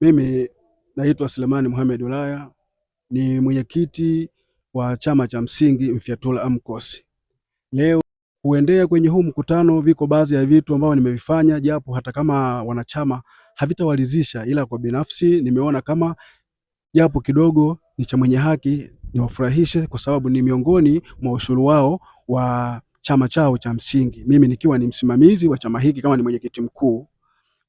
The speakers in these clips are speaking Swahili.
Mimi naitwa Selemani Mohamed Ulaya, ni mwenyekiti wa chama cha msingi Mfyatula AMCOS. Leo kuendea kwenye huu mkutano, viko baadhi ya vitu ambavyo nimevifanya, japo hata kama wanachama havitawalizisha, ila kwa binafsi nimeona kama japo kidogo ni cha mwenye haki niwafurahishe, kwa sababu ni miongoni mwa ushuru wao wa chama chao cha msingi, mimi nikiwa ni msimamizi wa chama hiki kama ni mwenyekiti mkuu.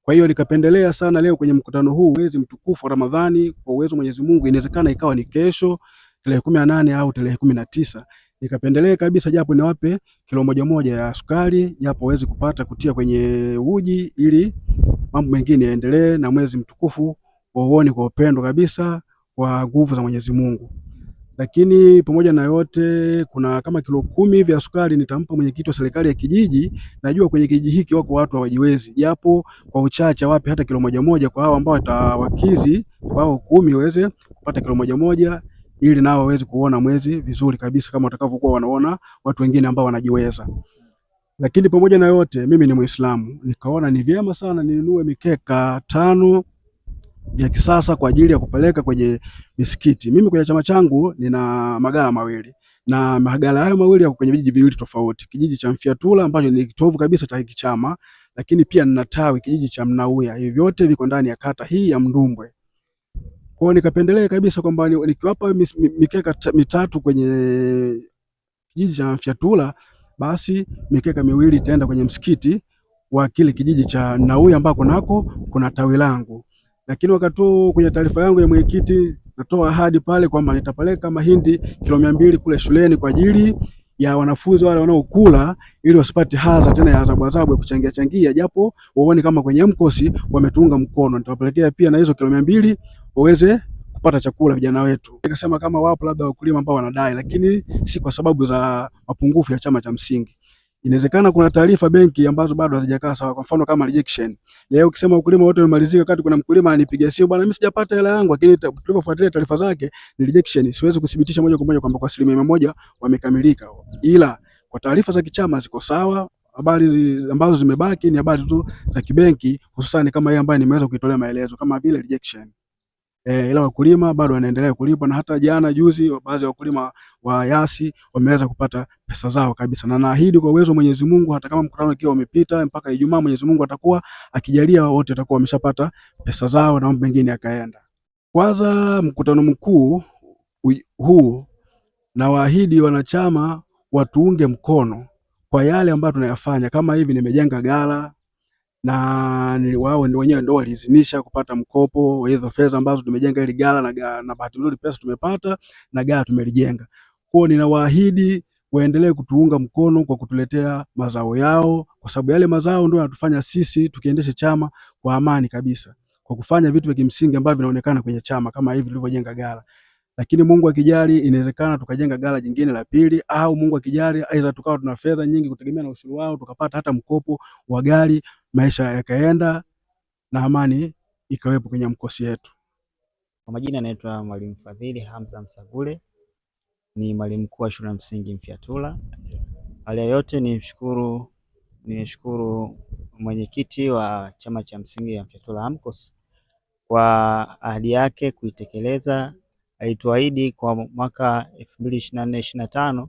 Kwa hiyo nikapendelea sana leo kwenye mkutano huu, mwezi mtukufu wa Ramadhani, kwa uwezo Mwenyezi Mungu, inawezekana ikawa ni kesho tarehe 18 au tarehe 19, nikapendelea kabisa japo niwape kilo moja ya sukari, japo waweze kupata kutia kwenye uji, ili mambo mengine yaendelee na mwezi mtukufu wauone kwa upendo kabisa, kwa nguvu za Mwenyezi Mungu. Lakini pamoja na yote, kuna kama kilo 10 vya sukari nitampa mwenyekiti wa serikali ya kijiji. Najua kwenye kijiji hiki wako watu hawajiwezi, japo kwa uchache wapi hata kilo moja kwa hao ambao watawakizi wao 10 waweze kupata kilo moja, ili nao waweze kuona mwezi vizuri kabisa kama watakavyokuwa wanaona watu wengine ambao wanajiweza. Lakini pamoja na yote, mimi ni Muislamu, nikaona ni vyema sana ninunue mikeka 5 ya kisasa kwa ajili ya kupeleka kwenye misikiti. Mimi kwenye chama changu nina magala mawili, na magala hayo mawili yako kwenye vijiji viwili tofauti. Kijiji cha Mfyatula ambacho ni kitovu kabisa cha hiki chama, lakini pia nina tawi kijiji cha Mnauya. Hivi vyote viko ndani ya kata hii ya Mndumbwe. Kwa hiyo nikapendelea kabisa kwamba nikiwapa mikeka mitatu kwenye kijiji cha Mfyatula, basi mikeka miwili itaenda kwenye msikiti wa kile kijiji cha Mnauya ambako nako kuna tawi langu. Lakini wakati huu kwenye taarifa yangu ya mwenyekiti, natoa ahadi pale kwamba nitapeleka mahindi kilo 200 kule shuleni kwa ajili ya wanafunzi wale wanaokula, ili wasipate hadha tena ya adhabu ya kuchangia, japo waone kama kwenye AMCOS wametuunga mkono. Nitawapelekea pia na hizo kilo 200 waweze kupata chakula vijana wetu. Nikasema kama wapo labda wakulima ambao wanadai, lakini si kwa sababu za mapungufu ya chama cha msingi. Inawezekana kuna taarifa benki ambazo bado hazijakaa sawa, kwa mfano kama rejection. Leo ukisema ukulima wote umemalizika, wakati kuna mkulima anipigia simu, bwana mimi sijapata hela yangu, lakini tulipofuatilia taarifa zake ni rejection. Siwezi kudhibitisha moja kwa moja kwamba kwa 100% wamekamilika, ila kwa taarifa za kichama ziko sawa. Habari ambazo zimebaki ni habari tu za kibenki, hususan kama yeye ambaye nimeweza kuitolea maelezo kama vile rejection. Ila wakulima bado wanaendelea kulipa, na hata jana juzi baadhi ya wakulima wa Yasi wameweza kupata pesa zao kabisa, na naahidi kwa uwezo wa Mwenyezi Mungu, hata kama mkutano ukiwa umepita mpaka Ijumaa, Mwenyezi Mungu atakuwa akijalia wote watakuwa wameshapata pesa zao na mambo mengine yakaenda. Kwanza mkutano mkuu huu, na waahidi wanachama watuunge mkono kwa yale ambayo tunayafanya. Kama hivi nimejenga ghala, na wao wenyewe ndio waliidhinisha kupata mkopo wa hizo fedha ambazo tumejenga ile ghala, na bahati nzuri pesa tumepata na ghala tumelijenga. Kwa hiyo ninawaahidi waendelee kutuunga mkono kwa kutuletea mazao yao, kwa sababu yale mazao ndio yanatufanya sisi tukiendesha chama kwa amani kabisa, kwa kufanya vitu vya kimsingi ambavyo vinaonekana kwenye chama kama hivi tulivyojenga ghala. Lakini Mungu akijali, inawezekana tukajenga ghala jingine la pili, au Mungu akijali aidha tukawa tuna fedha nyingi kutegemea na ushuru wao, tukapata hata mkopo wa gari, maisha yakaenda na amani ikawepo kwenye AMCOS yetu. Kwa majina naitwa Mwalimu Fadhili Hamza Msagule, ni mwalimu mkuu wa shule ya msingi Mfyatula. Hali yote nishukuru mwenyekiti wa chama cha msingi ya Mfyatula AMCOS kwa ahadi yake kuitekeleza. Alituahidi kwa mwaka 2024-2025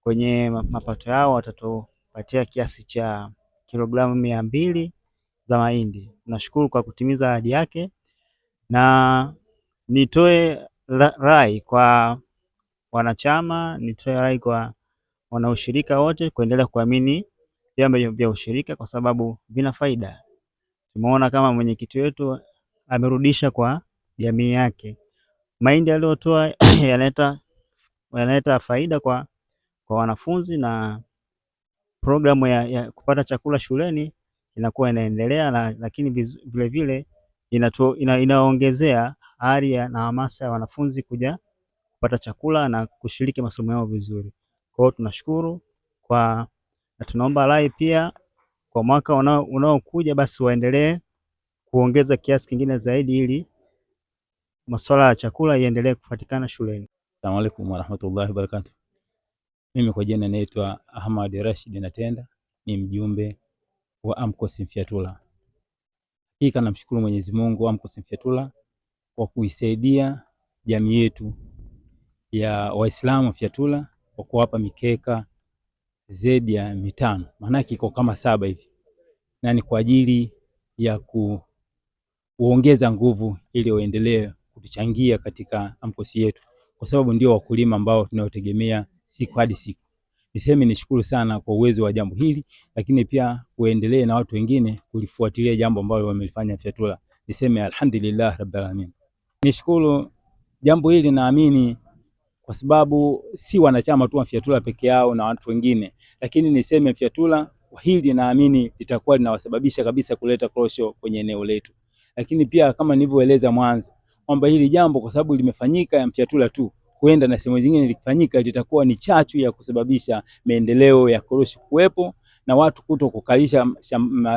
kwenye mapato yao watatupatia kiasi cha kilogramu 200 za mahindi. Nashukuru kwa kutimiza ahadi yake, na nitoe rai kwa wanachama, nitoe rai kwa wanaushirika wote kuendelea kuamini vyama vya ushirika kwa sababu vina faida. Tumeona kama mwenyekiti wetu amerudisha kwa jamii yake. Mahindi aliyotoa yanaleta faida kwa wanafunzi, na programu ya kupata chakula shuleni inakuwa inaendelea, lakini vile vile inaongezea ari na hamasa ya wanafunzi kuja kupata chakula na kushiriki masomo yao vizuri. Kwa hiyo tunashukuru na tunaomba rai pia kwa mwaka unaokuja basi waendelee kuongeza kiasi kingine zaidi, ili masuala ya chakula iendelee kupatikana shuleni. Asalamu alaykum warahmatullahi wabarakatuh. Mimi kwa jina naitwa Ahmad Rashid Natenda, ni mjumbe wa AMCOS Mfyatula. Hakika namshukuru Mwenyezi Mungu AMCOS Mfyatula kwa kuisaidia jamii yetu ya Waislamu Mfyatula kwa kuwapa mikeka zaidi ya 5, maana iko kama 7 hivi, na ni kwa ajili ya kuongeza nguvu ili waendelee kutuchangia katika AMCOS yetu, kwa sababu ndio wakulima ambao tunaotegemea siku hadi siku. Niseme nishukuru sana kwa uwezo wa jambo hili, lakini pia uendelee na watu wengine kulifuatilia jambo ambalo wamelifanya Mfyatula. Niseme alhamdulillah rabbil alamin. Nishukuru jambo hili, naamini kwa sababu si wanachama tu wa Mfyatula peke yao na watu wengine, lakini niseme Mfyatula hili naamini litakuwa linawasababisha kabisa kuleta korosho kwenye eneo letu. Lakini pia kama nilivyoeleza mwanzo kwamba hili jambo kwa sababu limefanyika ya Mfyatula tu, huenda na sehemu zingine likifanyika litakuwa ni chachu ya kusababisha maendeleo ya korosho kuwepo na watu kuto kukalisha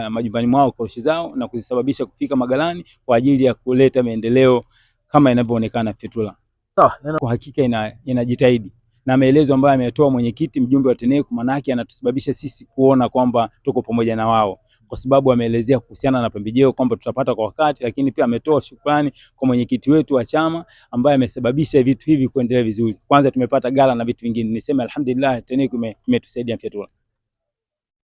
majumbani mwao korosho zao na kuzisababisha kufika magalani kwa ajili ya kuleta maendeleo kama inavyoonekana Mfyatula. Sawa, kwa hakika inajitahidi na maelezo ambayo ametoa mwenyekiti mjumbe wa TENECU, manake anatusababisha sisi kuona kwamba tuko pamoja na wao, kwa sababu ameelezea kuhusiana na pembejeo kwamba tutapata kwa wakati, lakini pia ametoa shukrani kwa mwenyekiti wetu wa chama ambaye amesababisha vitu hivi kuendelea vizuri. Kwanza tumepata gala na vitu vingine. Niseme alhamdulillah TENECU imetusaidia Mfyatula.